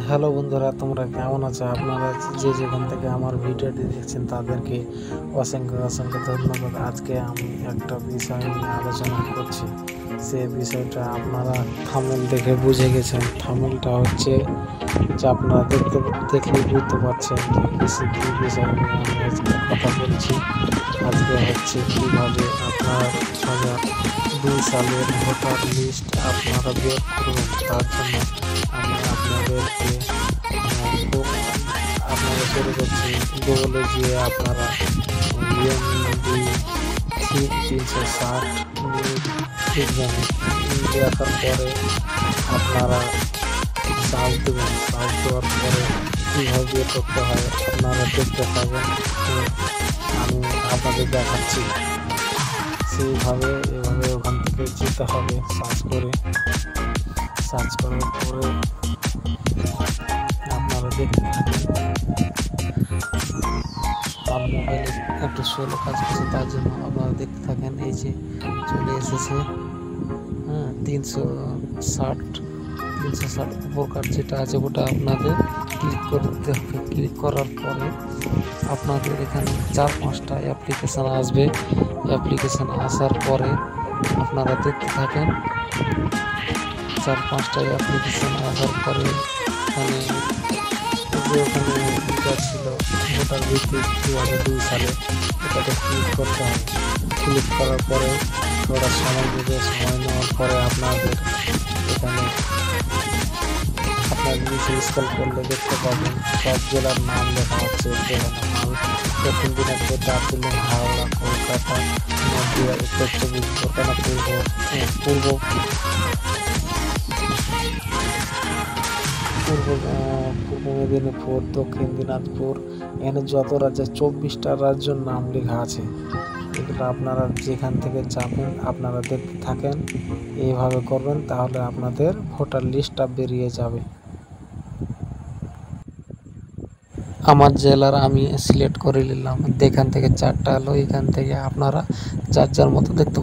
Hello বন্ধুরা, তোমরা কেমন আছো? আপনারা যে যেখান থেকে আমার ভিডিওটি দেখছেন তাদেরকে অসংখ্য অসংখ্য ধন্যবাদ। আজকে আমি একটা বিষয় নিয়ে আলোচনা করছি। সে বিষয়টা আপনারা থাম্বনেল দেখে বুঝে গেছেন। থাম্বনেলটা হচ্ছে যে আপনারা দেখলেই বুঝতে পারছেন যে কী বিষয় নিয়ে আমি আজকে কথা বলছি। আজকে হচ্ছে কীভাবে আপনার 2002 সালের ভোটার লিস্ট আপনারা বের করবেন। তার জন্য আমি আপনাদেরকে শুরু করছি। গুগলে গিয়ে আপনারা UMD 360 লিখবেন। দেখার পরে আপনারা সার্চ দেবেন। সার্চ দেওয়ার পরে কীভাবে করতে হয় আপনারা দেখতে পাবেন। আমি আপনাদের দেখাচ্ছি সেইভাবে। এভাবে ওখান থেকে যেতে হবে। সার্চ করার পরে আপনারা দেখতে থাকেন। আমার মোবাইলে একটু স্লো কাজ করছে, তার জন্য আপনারা দেখতে থাকেন। এই যে চলে এসেছে 360 উপকার যেটা আছে ওটা আপনাদের ক্লিক করতে হবে। ক্লিক করার পরে আপনাদের এখানে 4-5টা অ্যাপ্লিকেশান আসবে। অ্যাপ্লিকেশান আসার পরে আপনারা দেখতে থাকেন। 4-5টা অ্যাপ্লিকেশান আসার পরে ওখানে ছিল ভোটার ভিত্তিক 2002 সালে, এটাতে ক্লিক করতে হবে। ক্লিক করার পরে ওরা সময় দেবে। সময় নেওয়ার পরে আপনাদের এখানে আপনার নিচে স্ক্রল করলে দেখতে পাবেন সব জেলার নাম লেখা হচ্ছে। দক্ষিণ দিনাজপুর, দার্জিলিং, হাওড়া, কলকাতা, নদিয়া, উত্তর চব্বিশ পরগনা, পূর্ব মেদিনীপুর, দক্ষিণ দিনাজপুর, এখানে যত রাজ্যে 24টা রাজ্যের নাম লেখা আছে। এগুলো আপনারা যেখান থেকে যাবেন আপনারা দেখতে থাকেন। এইভাবে করবেন, তাহলে আপনাদের ভোটার লিস্টটা বেরিয়ে যাবে। আমার জেলার আমি সিলেক্ট করে নিলাম। এখান থেকে 4টা হলো। এখান থেকে আপনারা যার যার মতো দেখতে